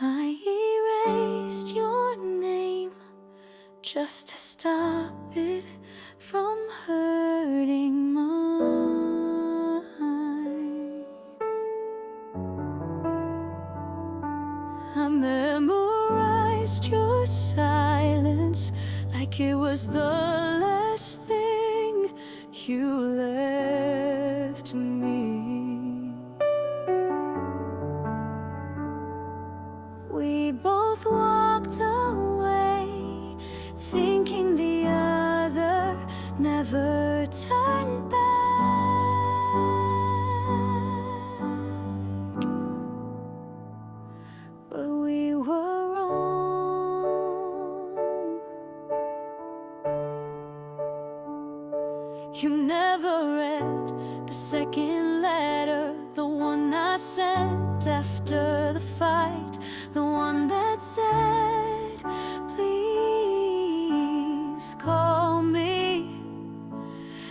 I erased your name just to stop it from hurting mine. I memorized your silence like it was the last thing you left me. We both walked away, thinking the other never turned back. But we were wrong. You never read the second letter, the one I sent after the fight, the one that said, please call me.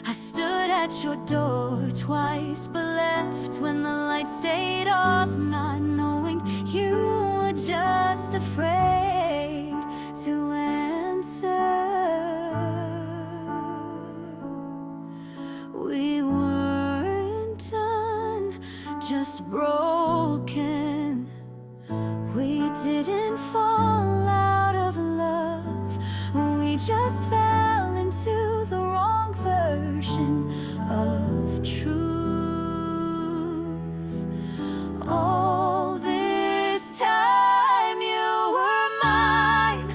I stood at your door twice, but left when the light stayed off, not knowing you were just afraid to answer. We weren't done, just broken. We didn't fall out of love, we just fell into the wrong version of truth. All this time you were mine,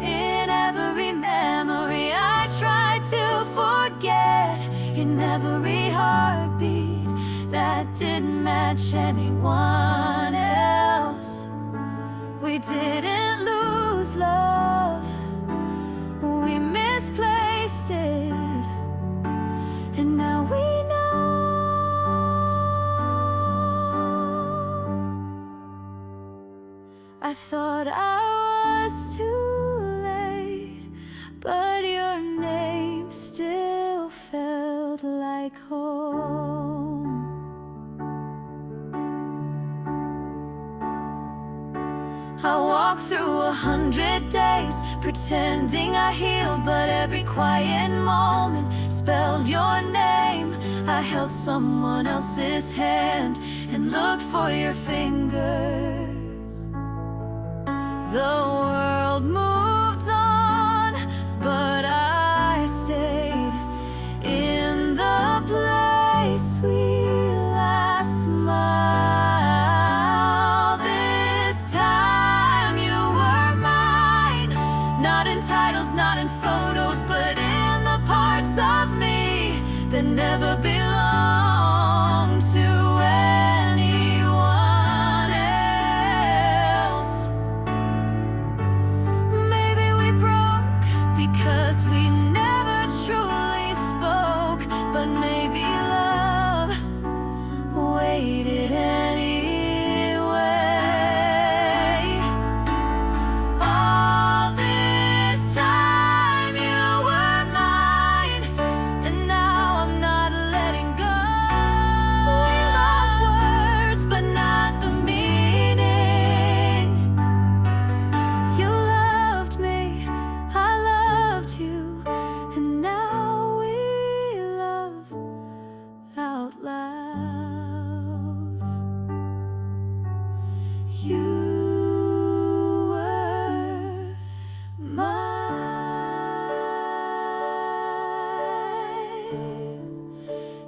in every memory I tried to forget, in every heartbeat that didn't match anyone else. We didn't lose love, we misplaced it, and now we know. I thought I was too late, but your name still felt like home. I walked through 100 days, pretending I healed, but every quiet moment spelled your name. I held someone else's hand and looked for your fingers. The world moved on, but I stayed in the place we last smiled. This time you were mine, not in titles, not in photos, but in the parts of me that never belonged to anyone else. Maybe we broke because we never truly spoke, but maybe love waited anyway. All this time you were mine, and now I'm not letting go. We lost words, but not the meaning. You loved me, I loved you, and now we love out loud. You were mine,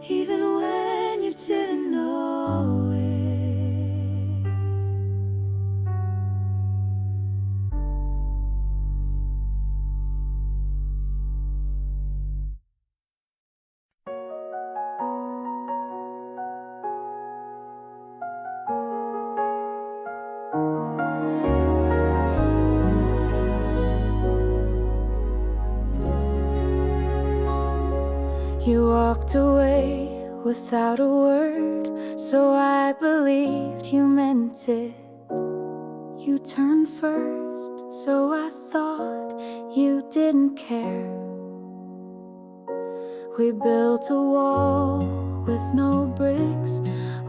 even when you didn't know it. You walked away without a word, so I believed you meant it. You turned first, so I thought you didn't care. We built a wall with no bricks,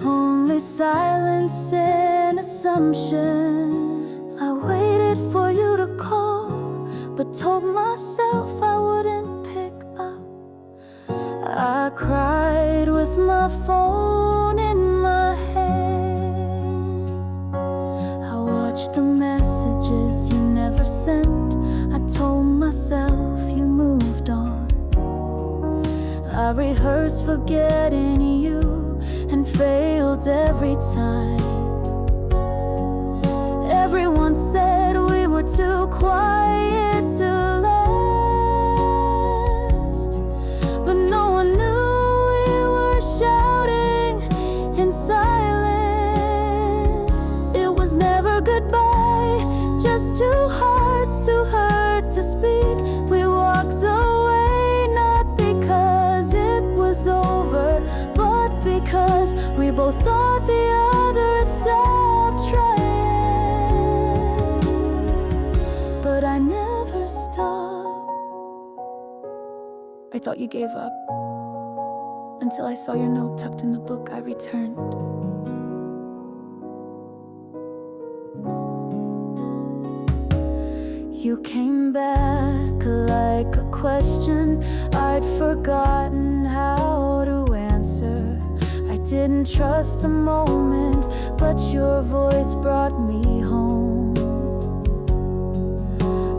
only silence and assumption. I waited for you to call, but told myself I wouldn't pick up. I cried with my phone in my hand. I watched the messages you never sent. I told myself you moved on. I rehearsed forgetting you and failed every time. Everyone said we were too quiet to last, but no one knew we were shouting in silence. It was never goodbye, just two hearts too hurt to speak. We walked away not because it was over, but because we both thought the other had stopped trying. But I never stopped. I thought you gave up until I saw your note tucked in the book I returned. You came back like a question I'd forgotten how to answer. I didn't trust the moment, but your voice brought me home.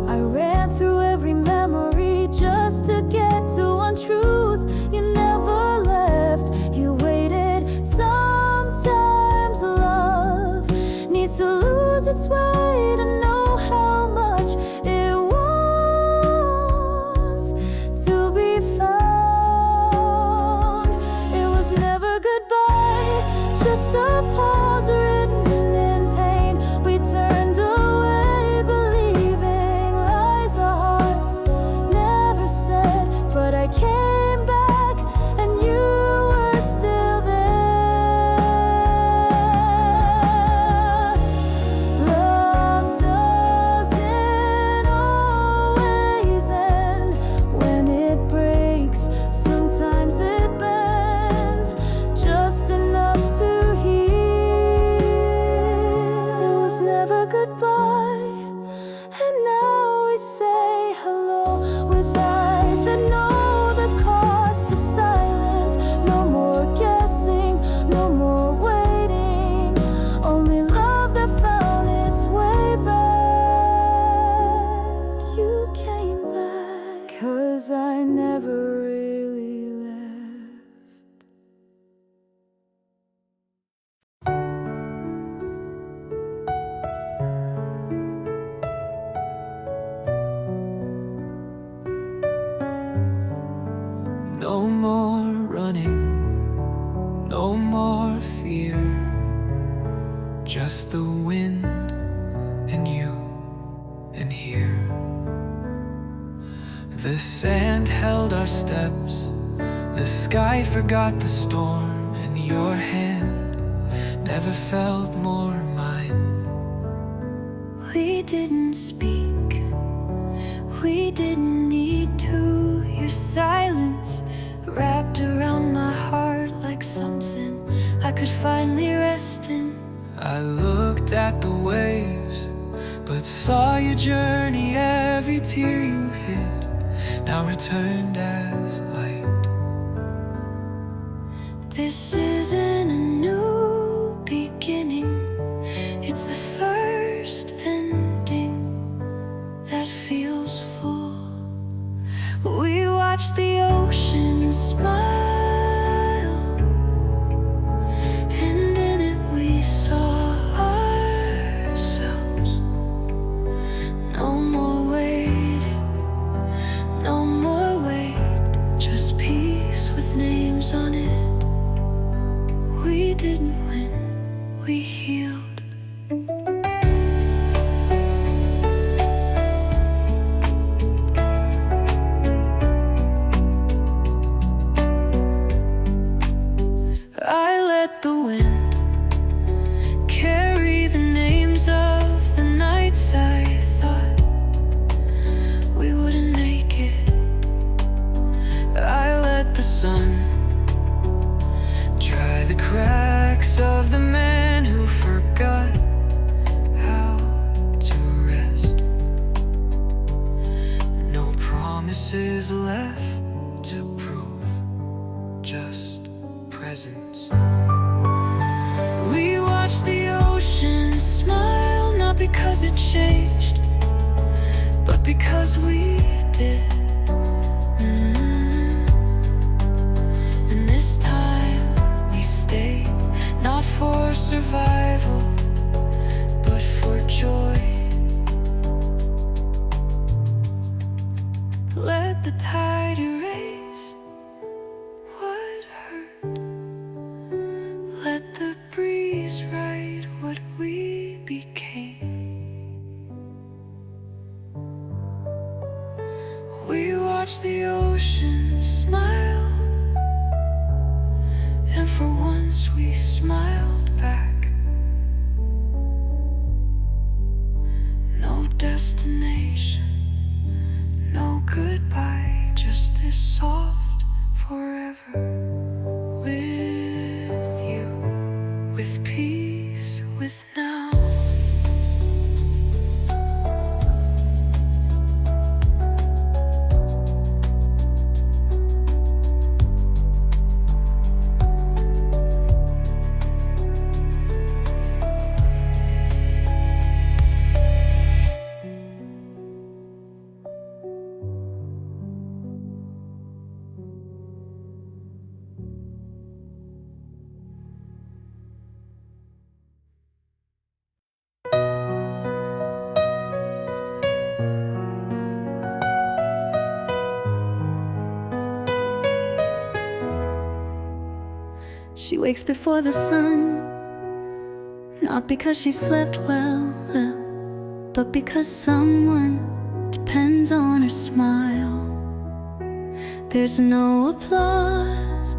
I ran through every memory just to get to one truth. You never left, you waited. Sometimes love needs to lose its way to know how much it wants to be found. It was never goodbye, just a pause written in pain. We turned away believing lies our hearts never said, but I came back and you were still there. Love doesn't always end when it breaks. Sometimes it bends just enough to heal. It was never goodbye, and now we say hello with eyes that know the cost of silence. No more guessing, no more waiting. Only love that found its way back. You came back, 'cause I never really left. No more running, no more fear. Just the wind and you and here. The sand held our steps, the sky forgot the storm, and your hand never felt more mine. We didn't speak, we didn't need to. Your silence wrapped around my heart like something I could finally rest in. I looked at the waves, but saw your journey. Every tear you hid now returned as light. This isn't a new beginning, it's the first ending that feels full. We watched the ocean smile, and in it we saw ourselves. No more waiting, no more wait, just peace with names on it. We didn't win, we healed. I let the wind carry the names of the nights I thought we wouldn't make it. I let the sun dry the cracks of the man who forgot how to to prove, just presence. We watch the ocean smile, not because it changed, but because we did. And this time we stayed, not for survival, but for joy. Let the tide erase what hurt. Let the breeze write what we became. We watch the ocean smile, and for once we smiled back. No destination, no goodbye, just this soft forever. With you, with peace, with now. She wakes before the sun, not because she slept well, but because someone depends on her smile. There's no applause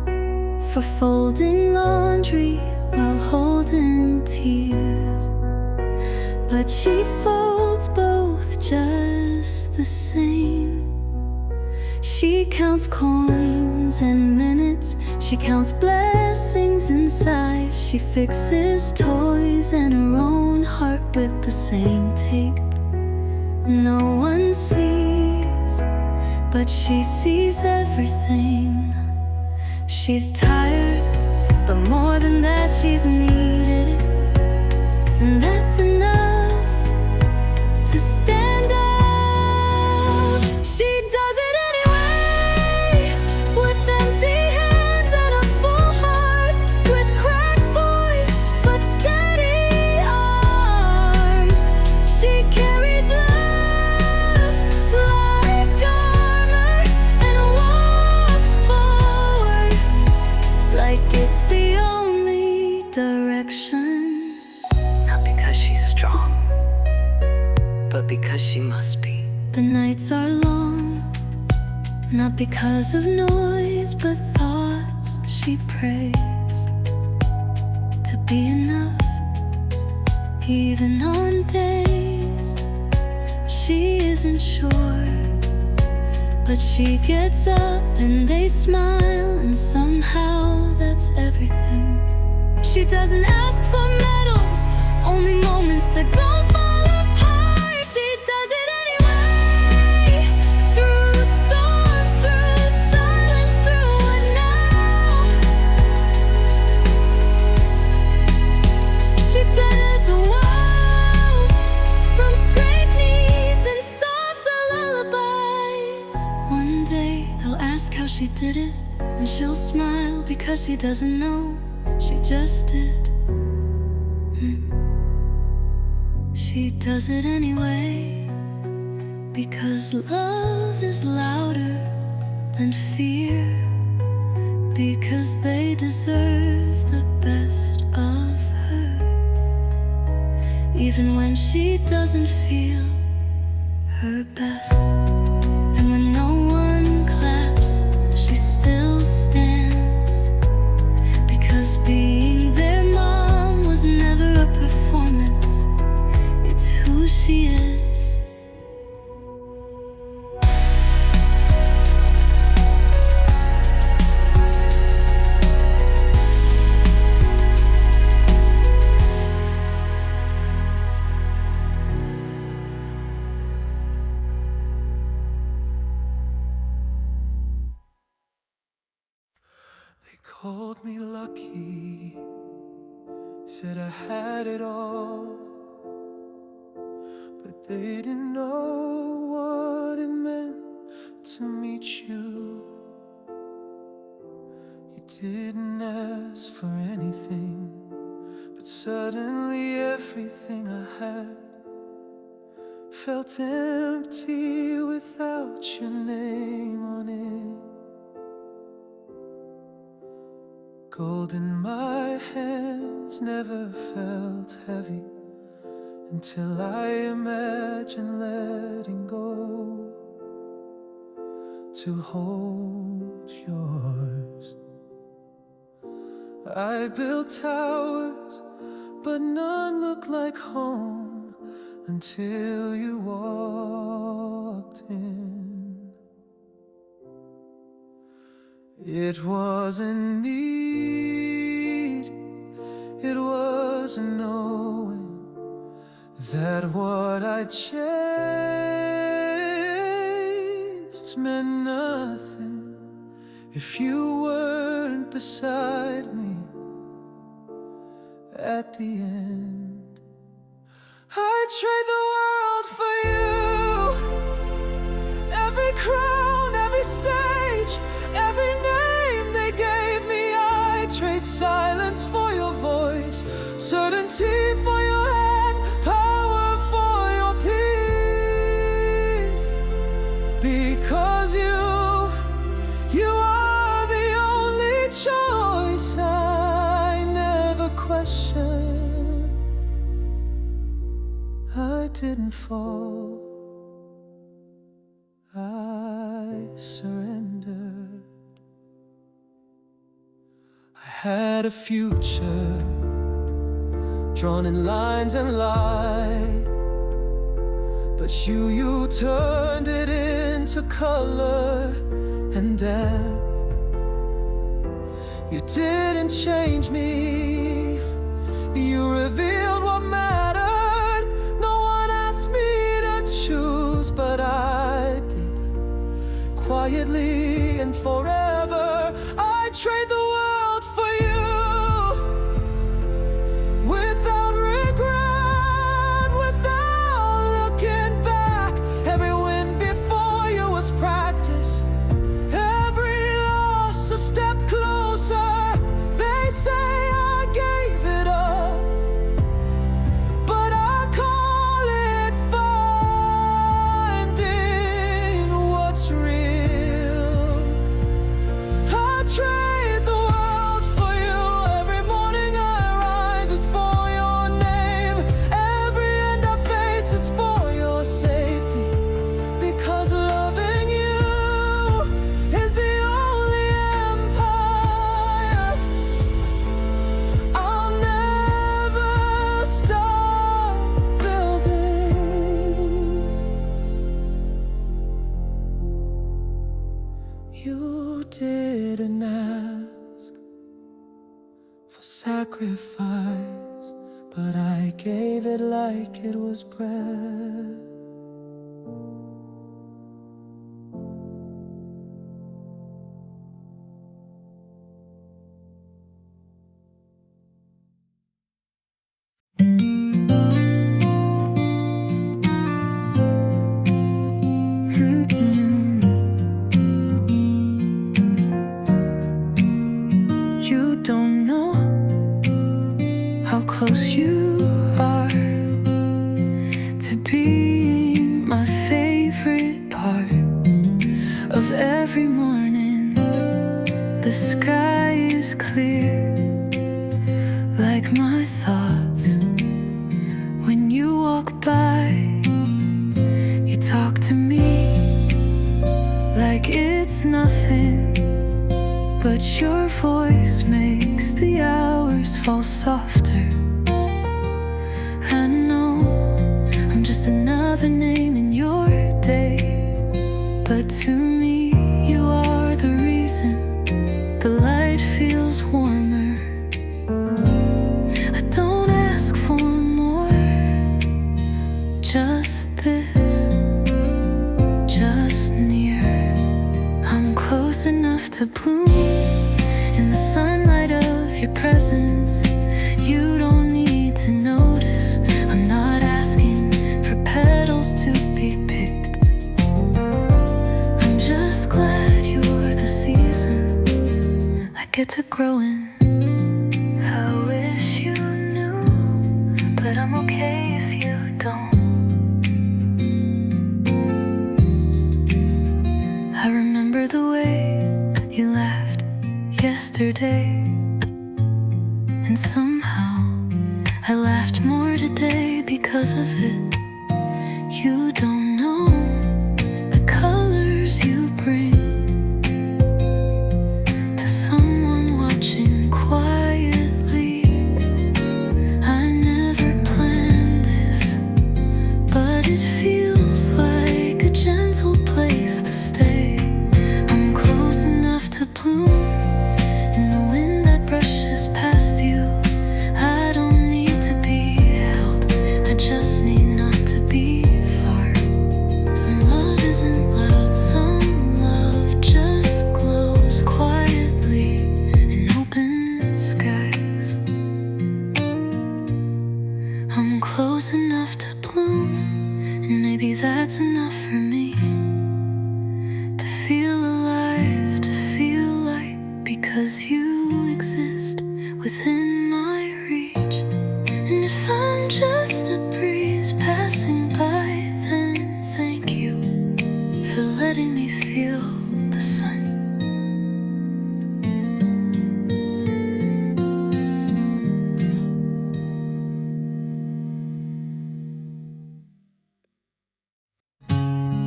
for folding laundry while holding tears, but she folds both just the same. She counts coins and minutes, she counts blessings in size. She fixes toys and her own heart with the same tape. No one sees, but she sees everything. She's tired, but more than that, she's needed it. And that's enough to stand up. She does it anyway, with empty hands and a full heart, with cracked voice but steady arms. She carries love like armor and walks forward like it's the only direction. Not because she's strong, but because she must be. The nights are long, not because of noise, but thoughts she prays to be enough, even on days she isn't sure. But she gets up and they smile, and somehow that's everything. She doesn't ask for medals, only moments that don't fall apart. She does it anyway, through storms, through silence, through what now. She bends walls from scraped knees and soft lullabies. One day they'll ask how she did it, and she'll smile because she doesn't know, she just did. She does it anyway, because love is louder than fear, because they deserve the best of her, even when she doesn't feel her best. And when no one claps, she still stands, because being their mom was never a performance, it's who she is. called me lucky, said I had it all, but they didn't know what it meant to meet you. You didn't ask for anything, but suddenly everything I had felt empty without your name on it. Gold in my hands never felt heavy until I imagined letting go to hold yours. I built towers, but none looked like home until you walked in. It wasn't need, it was a knowing that what I chased meant nothing if you weren't beside me at the end. I'd trade the world for you, every crown, every stage, every name they gave me. I'd trade silence for your voice, certainty for your hand, power for your peace. Because you are the only choice I never questioned. I didn't fall, I surrendered. I had a future drawn in lines and light, but you turned it into color and depth. You didn't change me, you revealed what mattered. No one asked me to choose, but I did. Quietly and forever, I trade the world for you, without regret, without looking back. Every win before you was practice, every loss a step closer. They say I gave it up, but I call it finding what's real. I trade the world for you. Every morning I rise is for your name, every end I face is for your safety. Because loving you is the only empire I'll never stop building. You didn't ask for sacrifice, but I gave it like it was breath. You don't know how close you are to being my favorite part of every morning. The sky is clear, like my thoughts. When you walk by, you talk to me like it's nothing, but your voice makes the hours fall softer. I know I'm just another name in your day, but to me you are the reason the light feels warmer. I don't ask for more, just this, just near. I'm close enough to bloom in the sunlight of your presence. You don't need to notice. I'm not asking for petals to be picked. I'm just glad you're the season I get to grow in. I wish you knew, but I'm okay if you don't. I remember the way you laughed yesterday, and somehow I laughed more today because of it. You don't know the colors you bring to someone watching quietly. I never planned this, but it feels like a gentle place to stay. I'm close enough to bloom in the wind that brushes past you. I don't need to be held, I just need not to be far. Some love isn't loud, some love just glows quietly in open skies. I'm close enough to bloom, and maybe that's enough for me. To feel alive, to feel light, because you exist within my reach. And if I'm just a breeze passing by, then thank you for letting me feel the sun.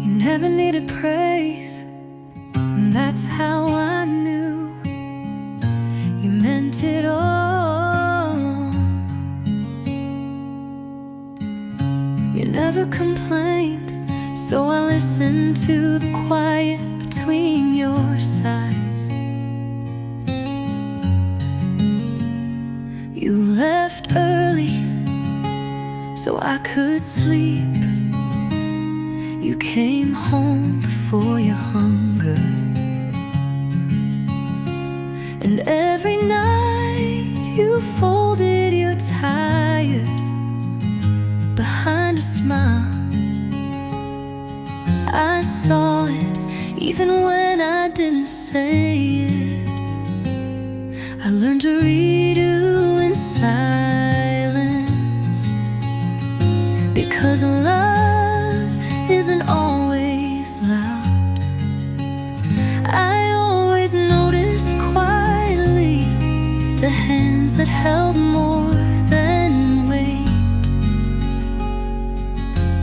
You never needed praise, and that's how I knew you meant it all. You never complained, so I listened to the quiet between your sighs. You left early so I could sleep. You came home before your hunger, and every night you folded your tired behind a smile. I saw it even when I didn't say it. I learned to read you in silence, because love isn't always loud. I always noticed quietly the hands that held more than weight,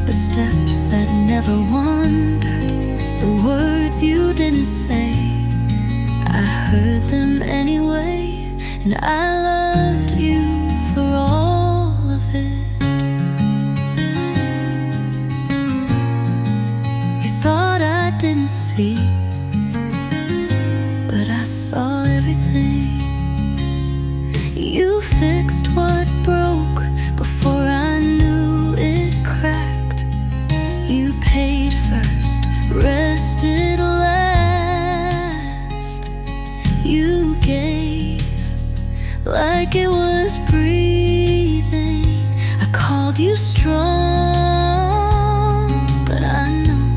the steps that never wandered, the words you didn't say. I heard them anyway, and I loved you for all of it. You thought I didn't see, but I saw everything. You fixed what broke before I knew it cracked. You paid first, rested last. You gave like it was breathing. I called you strong, but I know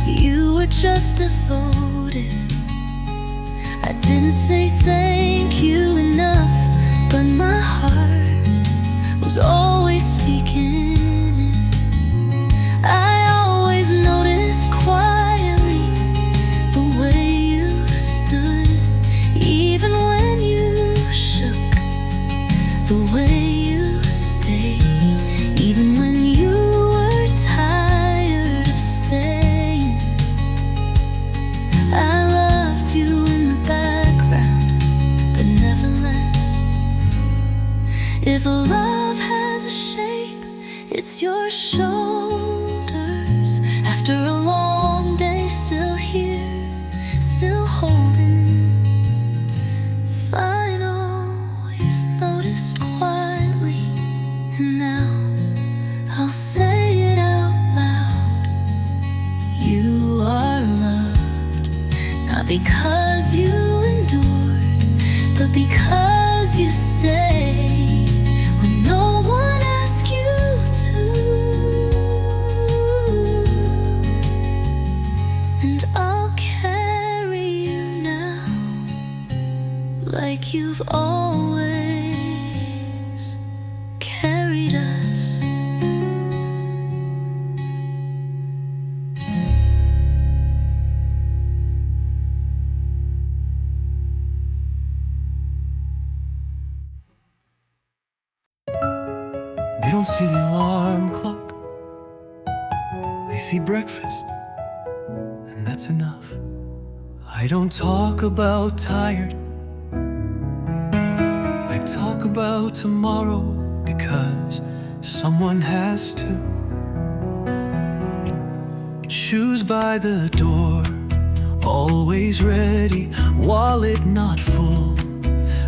you were just devoted. I didn't say thank you enough, but my heart was always speaking. I always noticed quietly the way you stood, even when you shook, the way you stayed, even when you were tired of staying. I loved you in the background, but never less. If love has a shape, it's your shoulders. After a long day, still here, still holding. Fine, always noticed quietly, and now I'll say it out loud. You are loved, not because you endured, because you stay when no one asks you to. And I'll carry you now like you've always carried us. They don't see the alarm clock. They see breakfast, and that's enough. I don't talk about tired. I talk about tomorrow because someone has to. Shoes by the door, always ready, wallet not full,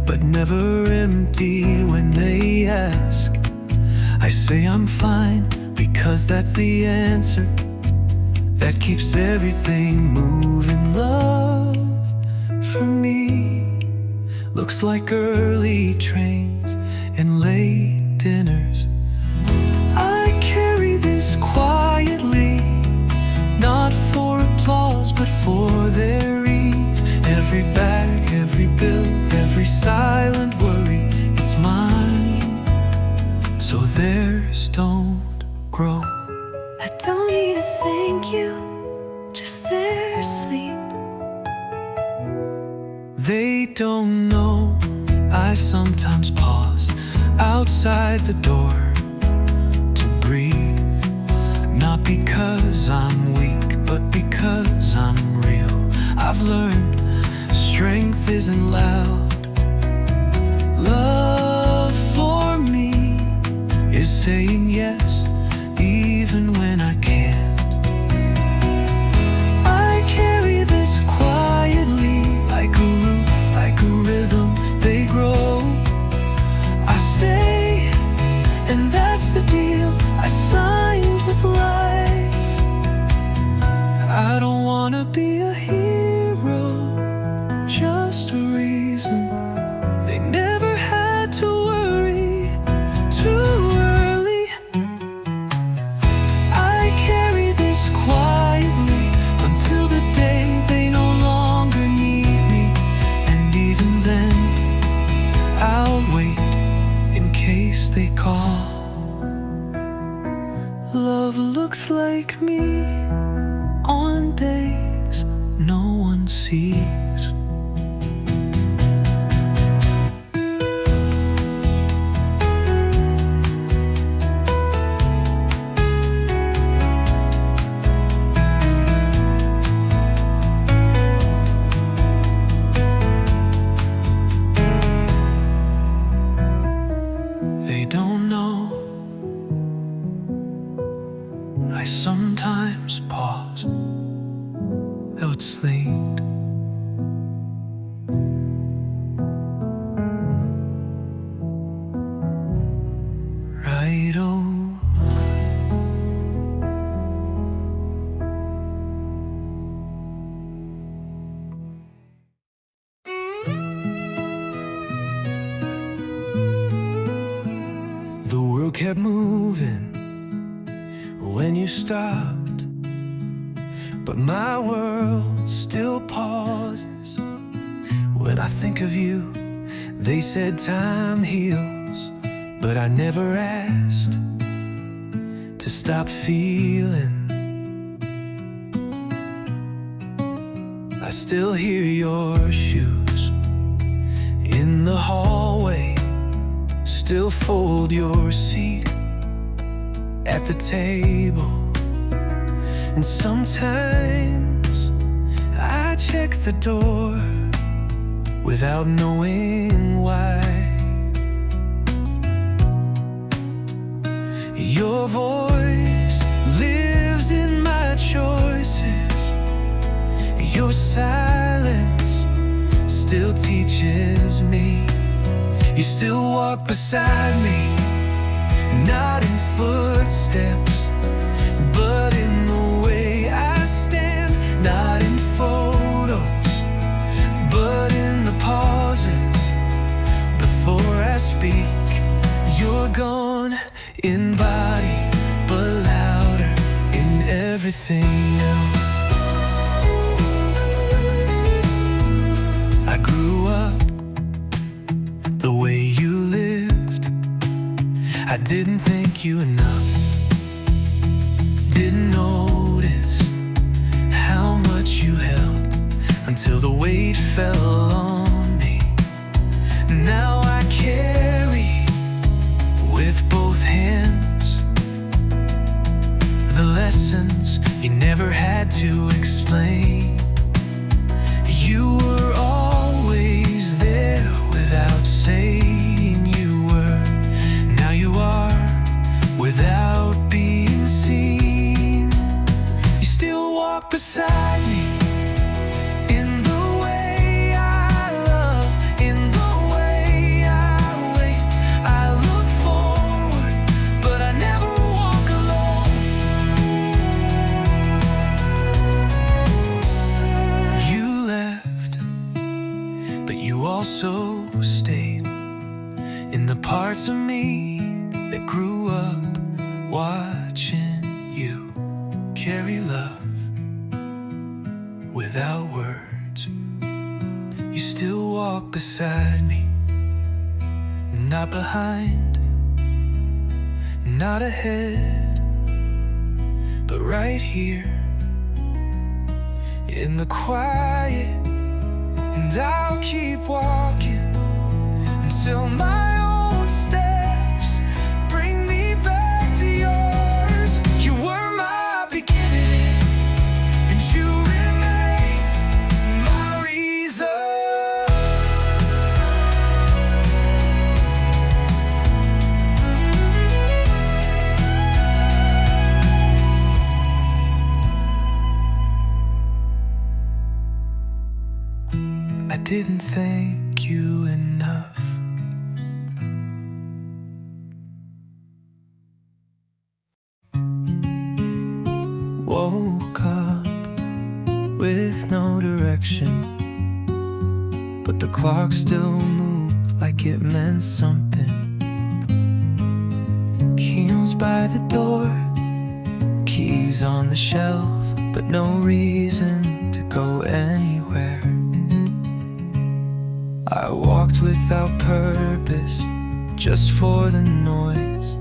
but never empty when they ask. I say I'm fine because that's the answer that keeps everything moving. Love for me looks like early trains and late dinners. I carry this quietly, not for applause but for their ease. Every bag, every bill, every silent worry, it's mine, so theirs don't grow. I don't need a thank you, just their sleep. They don't know I sometimes pause outside the door to breathe, not because I'm weak, but because I'm real. I've learned strength isn't loud. Love for me is saying yes even when I can't. I carry this quietly like a roof, like a rhythm, they grow. I stay, and that's the deal I signed with life. I don't wanna be a hero, just a reason. They never had to worry too early. I carry this quietly until the day they no longer need me. And even then, I'll wait in case they call. Love looks like me on days no one sees. They don't know I sometimes pause, though it's late. Right on. The world kept moving when you stopped, but my world still pauses when I think of you. They said time heals, but I never asked to stop feeling. I still hear your shoes in the hallway, still fold your seat at the table. And sometimes I check the door without knowing why. Your voice lives in my choices. Your silence still teaches me. You still walk beside me, not in footsteps, but in the way I stand. Not in photos, but in the pauses everything else. I grew up the way you lived. I didn't think you enough. Didn't notice how much you held until the weight fell on me. Now I carry with both hands the lessons you never had to explain. You were always there without saying you were. Now you are without being seen. You still walk beside me in the way I love, in the way I wait. I look forward, but I never walk alone. You left, but you also stayed in the parts of me that grew up watching you carry love without words. You still walk beside me, not behind, not ahead, but right here in the quiet. And I'll keep walking until my own steps bring me back to yours. You were my beginning, and you remain my reason. I didn't thank you enough. Woke up with no direction, but the clock still moved like it meant something. Keys by the door, keys on the shelf, but no reason to go anywhere. I walked without purpose, just for the noise.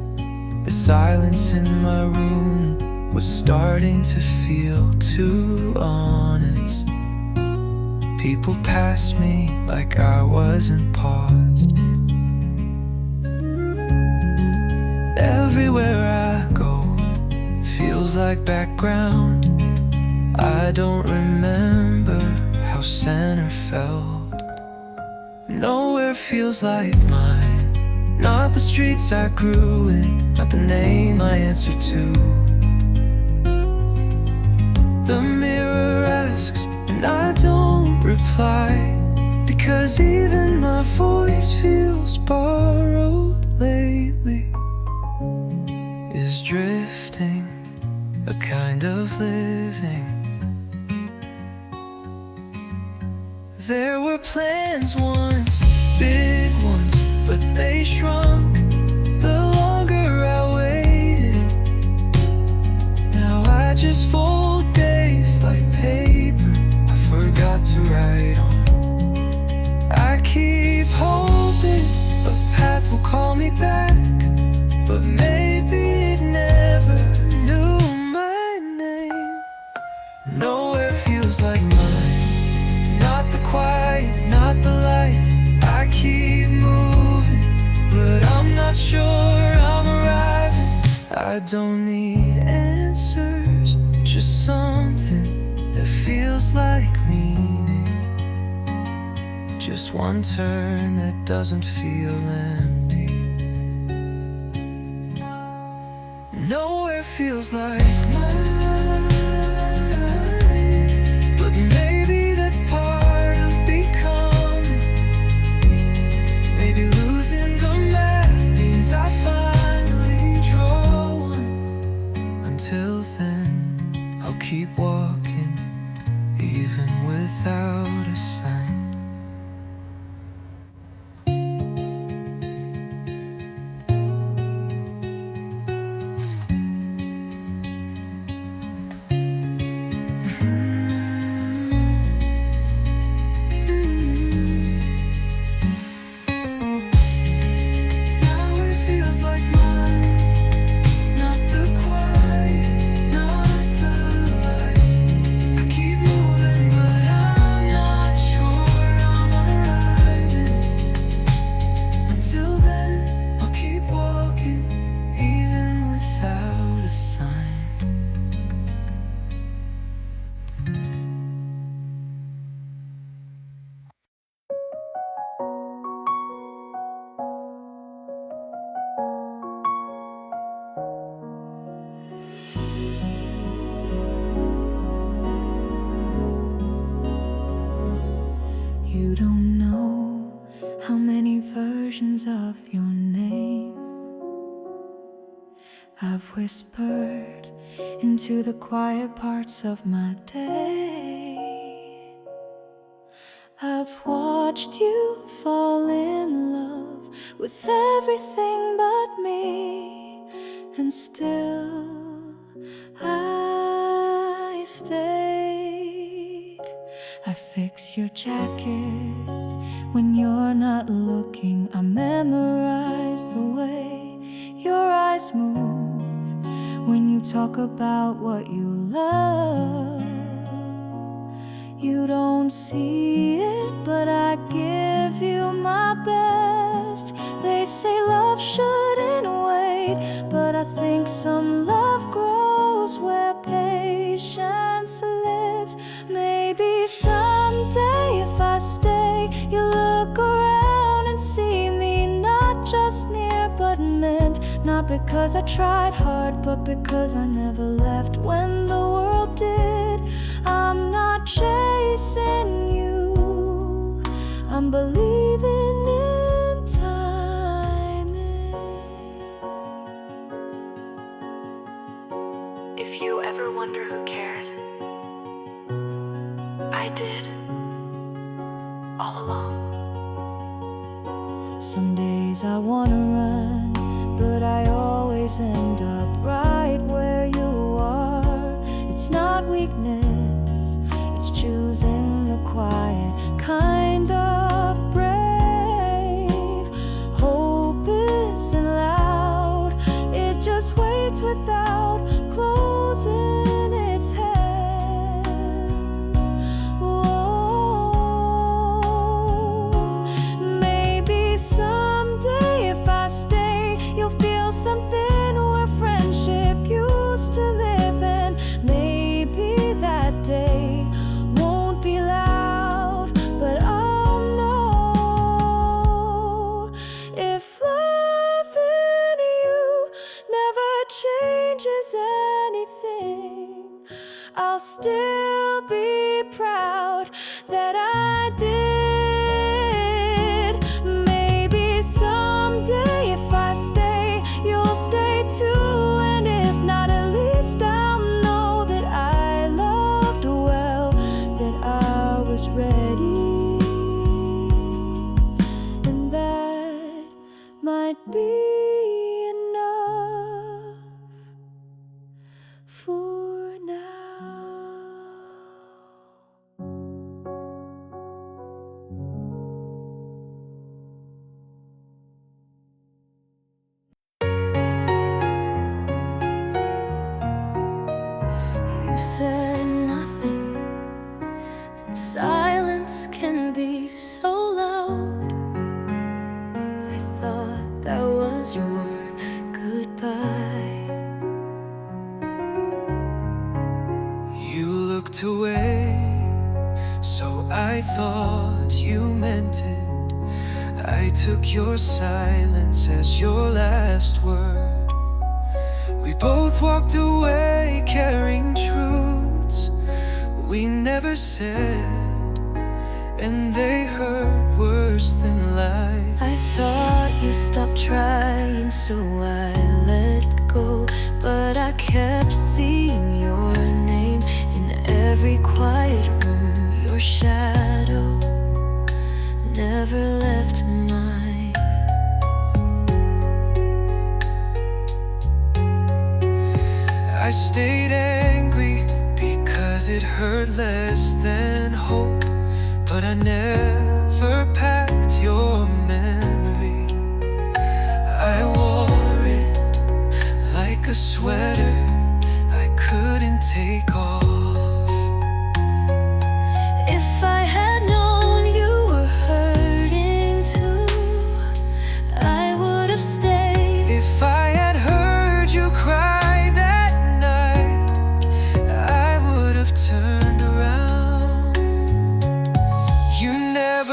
The silence in my room was starting to feel too honest. People passed me like I wasn't paused. Everywhere I go feels like background. I don't remember how center felt. Nowhere feels like mine. Not the streets I grew in, not the name I answer to. The mirror asks, and I don't reply, because even my voice feels borrowed lately. Is drifting a kind of living? There were plans once, big ones, but they shrunk the longer I waited. Now I just fold days like paper I forgot to write on. I keep hoping a path will call me back, but maybe it never knew my name. Nowhere feels like mine, not the quiet, not the light. I keep moving, but I'm not sure I'm arriving. I don't need answers, just something that feels like meaning. Just one turn that doesn't feel empty. Nowhere feels like mine, but maybe that's part of becoming. Maybe losing the map means I finally draw one. Until then, I'll keep walking, even without a sign. You don't know how many versions of your name I've whispered into the quiet parts of my day. I've watched you fall in love with everything but me, and still I stayed. I fix your jacket when you're not looking. I memorize the way your eyes move when you talk about what you love. You don't see it, but I give you my best. They say love shouldn't wait, but I think some love grows where patience lives. Maybe someday if I stay, you'll look around and see me not just near but meant. Not because I tried hard, but because I never left when the world did. I'm not chasing you, I'm believing in timing. If you ever wonder who cared, I did, all along. Some days I wanna run, but I always end up right where you are. It's not weakness, it's choosing the quiet kind of brave. Hope isn't loud, it just waits without closing its hands. Whoa. Maybe someday if I stay, you'll feel something where friendship used to live, and maybe that day won't be loud, but I'll know if loving you never changes anything, I'll still be proud that I did. Maybe someday if I stay, you'll stay too, and if not, at least I'll know that I loved well, that I was ready, and that might be enough for now. You said nothing, and silence can be so loud. I thought that was your goodbye. You looked away, so I thought you meant it. I took your silence as your last word. We both walked away carrying truths we never said, and they hurt worse than lies. I thought you stopped trying, so I let go, but I kept seeing your name in every quiet room. Your shadow never left mine. I stayed angry because it hurt less than hope, but I never packed your memory. I wore it like a sweater I couldn't take off. If I had known you were hurting too, I would have stayed. If I had heard you cry that night, I would have turned around. You never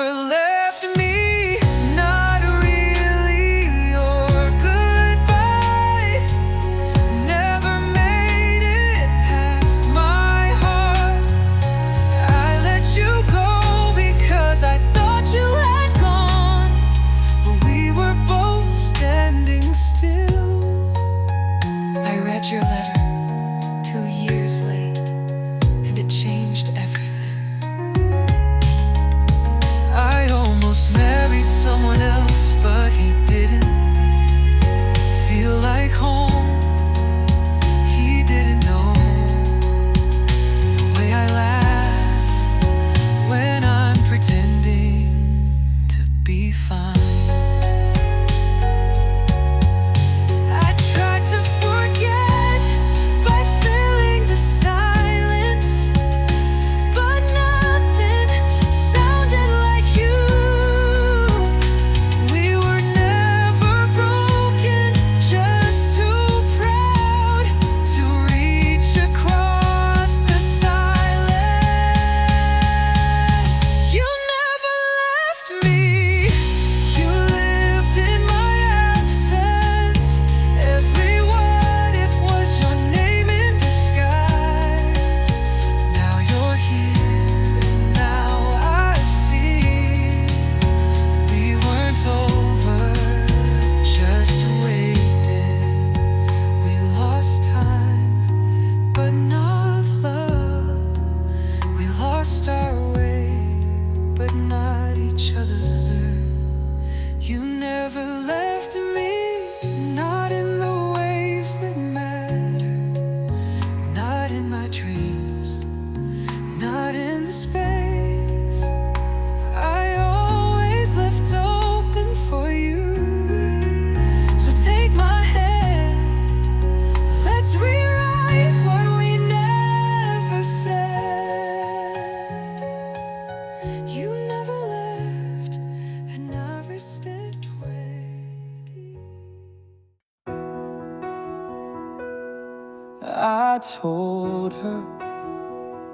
I told her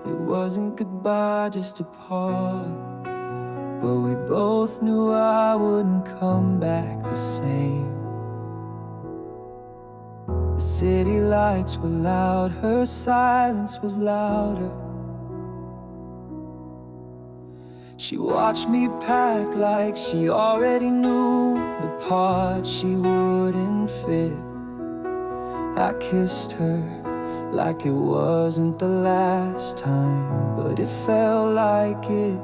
it wasn't goodbye, just a part. But we both knew I wouldn't come back the same. The city lights were loud, her silence was louder. She watched me pack like she already knew the part she wouldn't fit. I kissed her like it wasn't the last time, but it felt like it.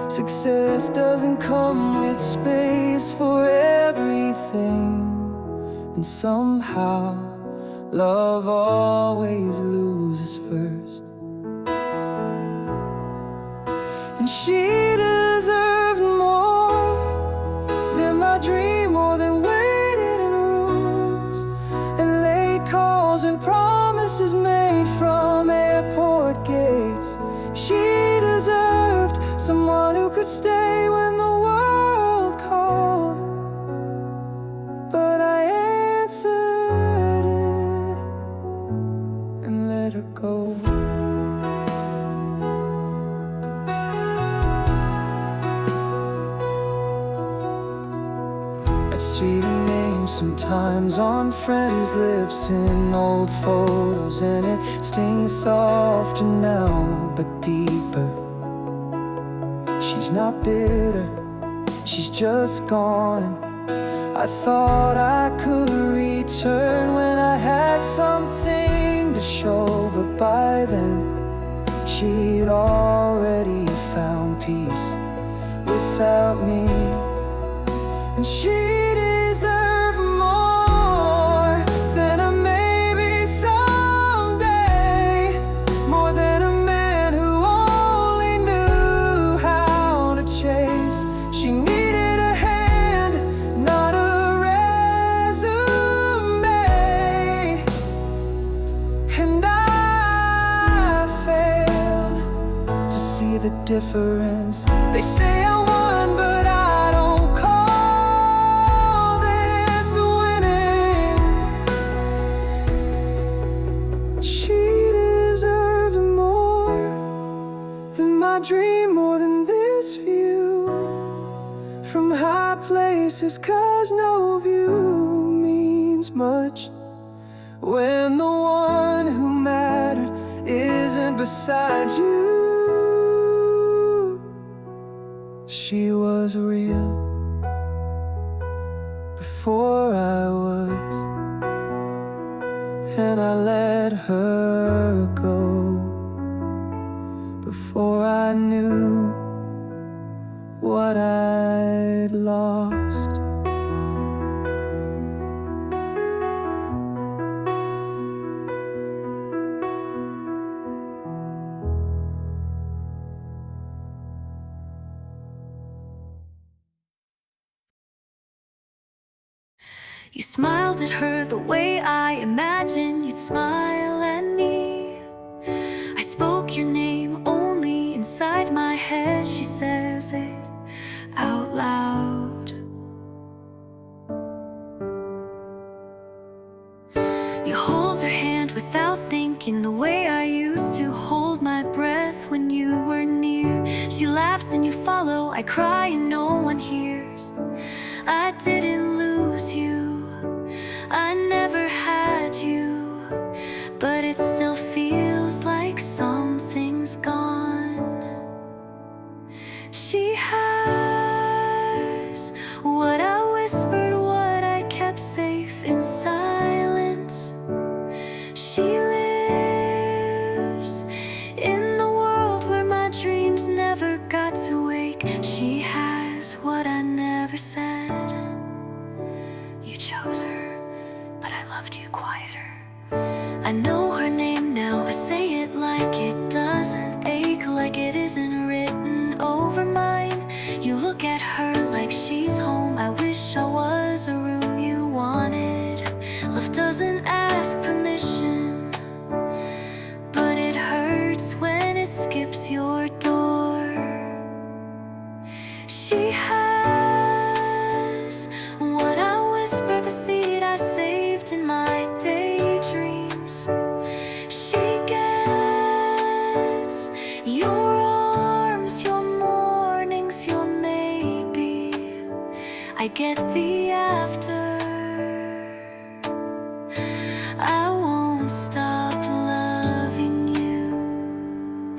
Success doesn't come with space for everything, and somehow love always loses first. And she deserved more than my dream, more than waiting in rooms and late calls and promises made from airport gates. She deserved someone who could stay when the world called, but I answered it and let her go. I'd see the name sometimes on friends' lips in old photos, and it stings softer now but deeper. She's not bitter, she's just gone. I thought I could return when I had something to show, but by then she'd already found peace without me. And she deserved more than a maybe someday, more than a man who only knew how to chase. She needed a hand, not a resume. And I failed to see the difference. They say I won, but I don't call this winning. She deserved more than my dream, more than this view from high places, 'cause no view means much when the one who mattered isn't beside you. She was real before I was, and I let her go before I knew what I'd lost. You smiled at her the way I imagined you'd smile at me. I spoke your name only inside my head. She says it out loud. You hold her hand without thinking, the way I used to hold my breath when you were near. She laughs and you follow, I cry and no one hears. I didn't lose you, I never had you, but it still feels like something's gone. She has what I whispered, what I kept safe in silence. She lives in the world where my dreams never got to wake. She has what I never said. You chose her, but I loved you quieter. I know her name now, I say it like it doesn't ache, like it isn't written over mine. You look at her like she's home, I wish I was a room you wanted. Love doesn't ask permission, but it hurts when it skips your door. She has what I whisper, the seed I saved in my daydreams. I get the after. I won't stop loving you,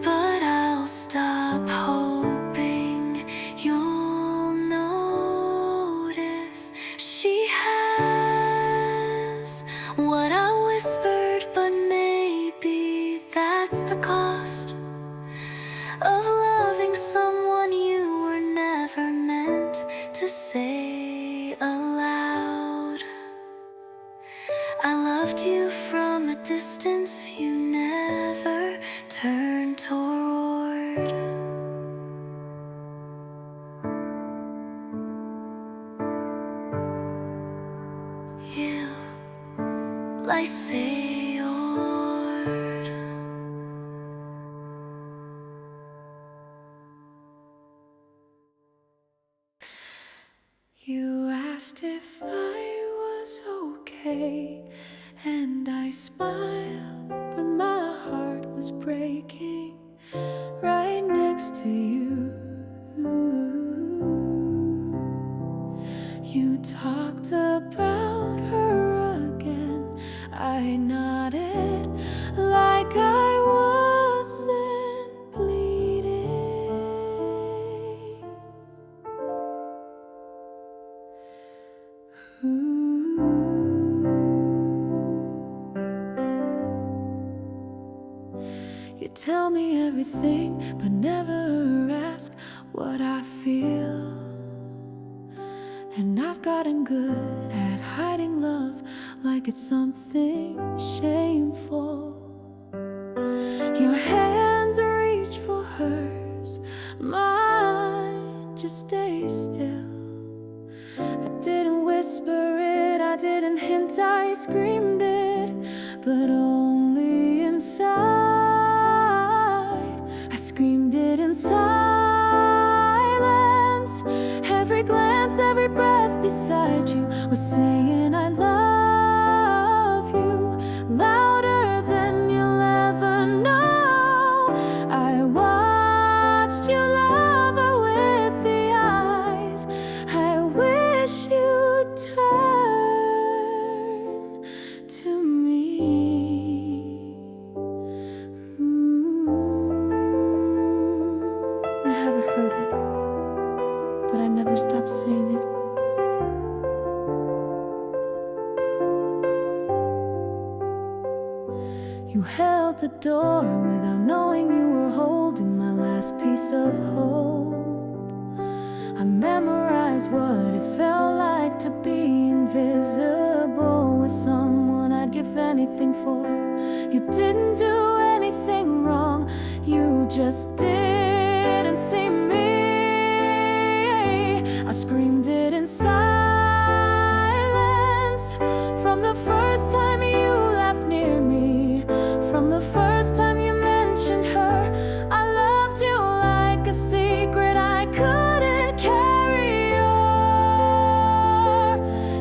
but I'll stop hoping you'll notice. She has what I whispered, but maybe that's the cost of loving someone you were never meant to say aloud. I loved you from a distance you never turned toward. You lie say you asked if I was okay, and I smiled, but my heart was breaking right next to you. You talked about her again. I nodded like I wasn't bleeding. You tell me everything, but never ask what I feel. And I've gotten good at hiding love like it's something shameful. Your hands reach for hers, mine just stay still. I didn't whisper it, I didn't hint, I screamed it, but only inside. I screamed it in silence. Every glance, every breath beside you was saying I love you, louder than you'll ever know. I watched you love her with the eyes I wish you'd turn to me. I haven't heard it, but I never stopped saying it. You held the door without knowing you were holding my last piece of hope. I memorized what it felt like to be invisible with someone I'd give anything for. You didn't do anything wrong, you just didn't see me. I screamed it in silence from the first time you left near me, from the first time you mentioned her. I loved you like a secret I couldn't carry or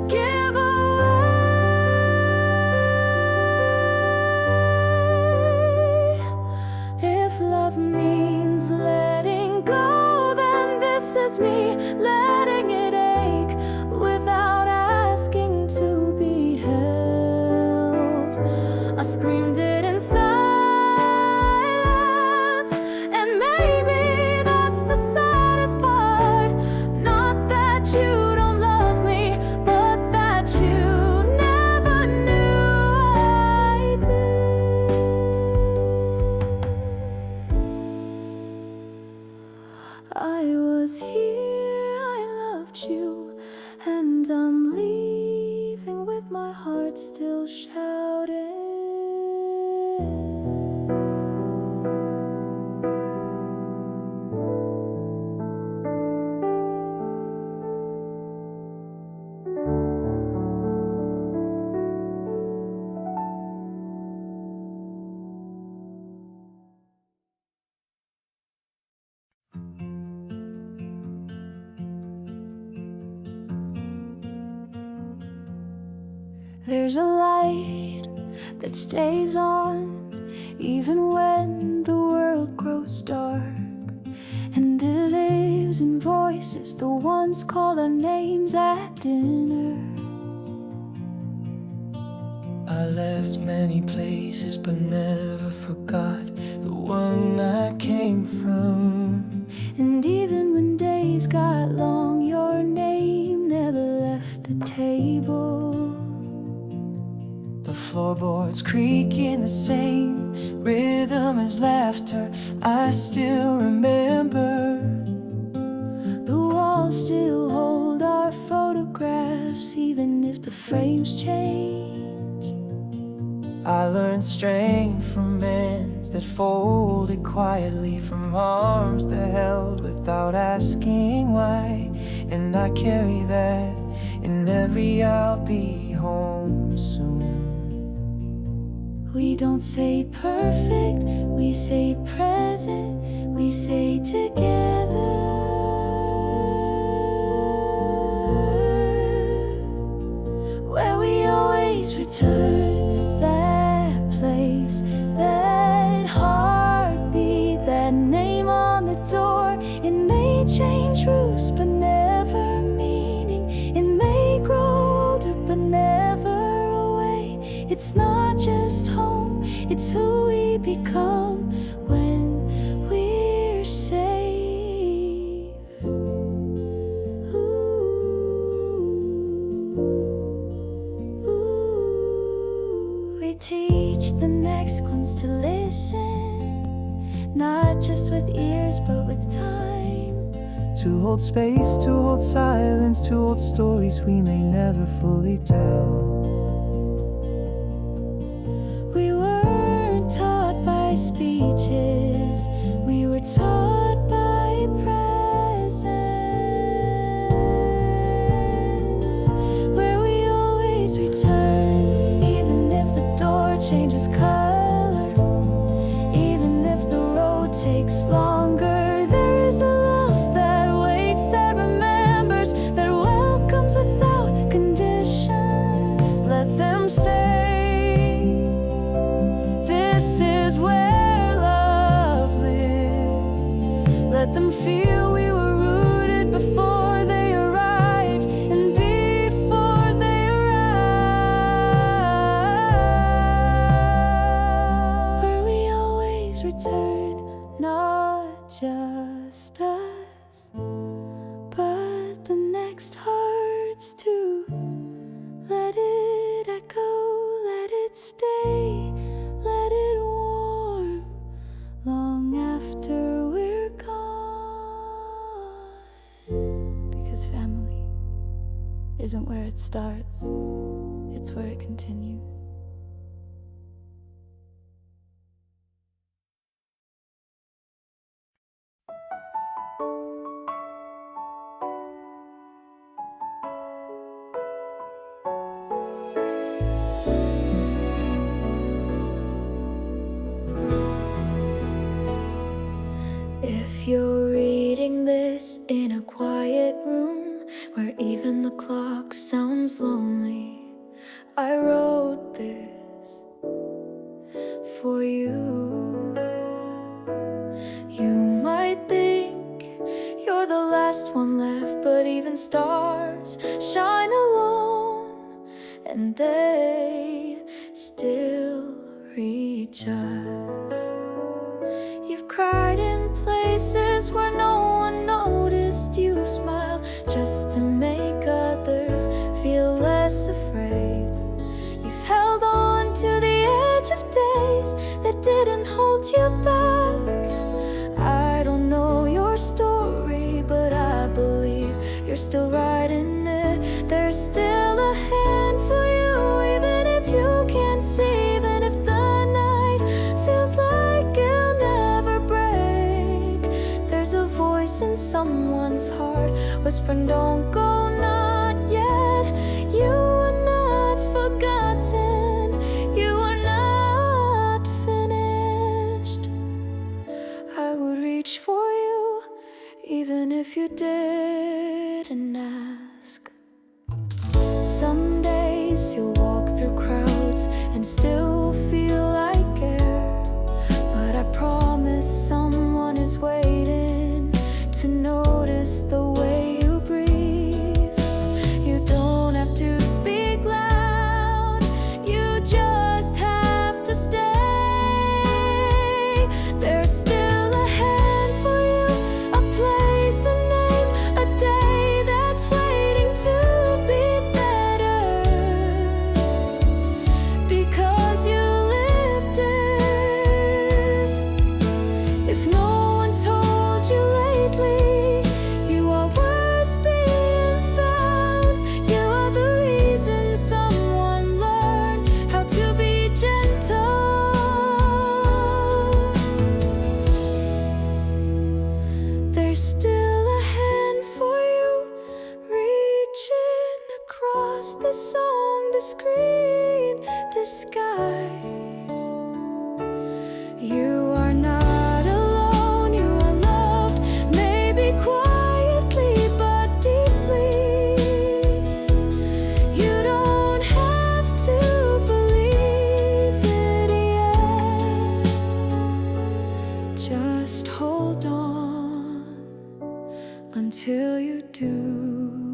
give away. If love means letting go, then this is me letting it ache without asking to be held. I screamed it in silence, and maybe that's the saddest part. Not that you don't love me, but that you never knew I did. I was here, I loved you, and I'm leaving with my heart still shouting. There's a light that stays on even when the world grows dark, and it lives names and voices, the ones call our names at dinner. I left many places but never forgot the one I came from. And even when days got long, your name never left the table. The floorboards creak in the same rhythm as laughter I still remember. The walls still hold our photographs, even if the frames change. I learned strength from hands that folded quietly, from arms that held without asking why. And I carry that in every I'll be home soon. We don't say perfect, we say present, we say together. Where we always return, that place, that heartbeat, that name on the door. It may change roofs but never meaning. It may grow older but never away. It's not just home, it's who we become when we're safe. We teach the next ones to listen, not just with ears but with time. To hold space, to hold silence, to hold stories we may never fully tell. We weren't taught by speeches, we were taught by presence. Where we always return, even if the door changes color, even if the road takes longer. There is a love that waits, that remembers, that welcomes without condition. Let them say, this is where love lived. Let them feel we were rooted before they arrived, and before they arrived. Where we always return, not just us, but the next hearts too. Let it echo, let it stay, let it warm long after we're gone. Because family isn't where it starts, it's where it continues. If you're reading this in a quiet room where even the clock sounds lonely, I wrote this for you. You might think you're the last one left, but even stars shine alone, and they still reach us. You've cried in places where no one noticed. You smile just to make others feel less afraid. You've held on to the edge of days that didn't hold you back. I don't know your story, but I believe you're still writing it. There's still a hand for you, even if you can't see, even if the night feels like it'll never break. There's a voice in someone's heart whispering, don't go, not yet. You are not forgotten, you are not finished. I would reach for you even if you didn't ask. Some days you'll walk through crowds and still feel like air, but I promise someone is waiting to notice notice the way you breathe. You don't have to speak loud, you just have to stay. There's still a hand for you, a place, a name, a day that's waiting to be better. Because you lived it. If no one told you lately, you are worth being found. You are the reason someone learned how to be gentle. There's still a hand for you, reaching across the song, the screen, the sky. You are not alone, you are loved, maybe quietly but deeply. You don't have to believe it yet. Just hold on until you do.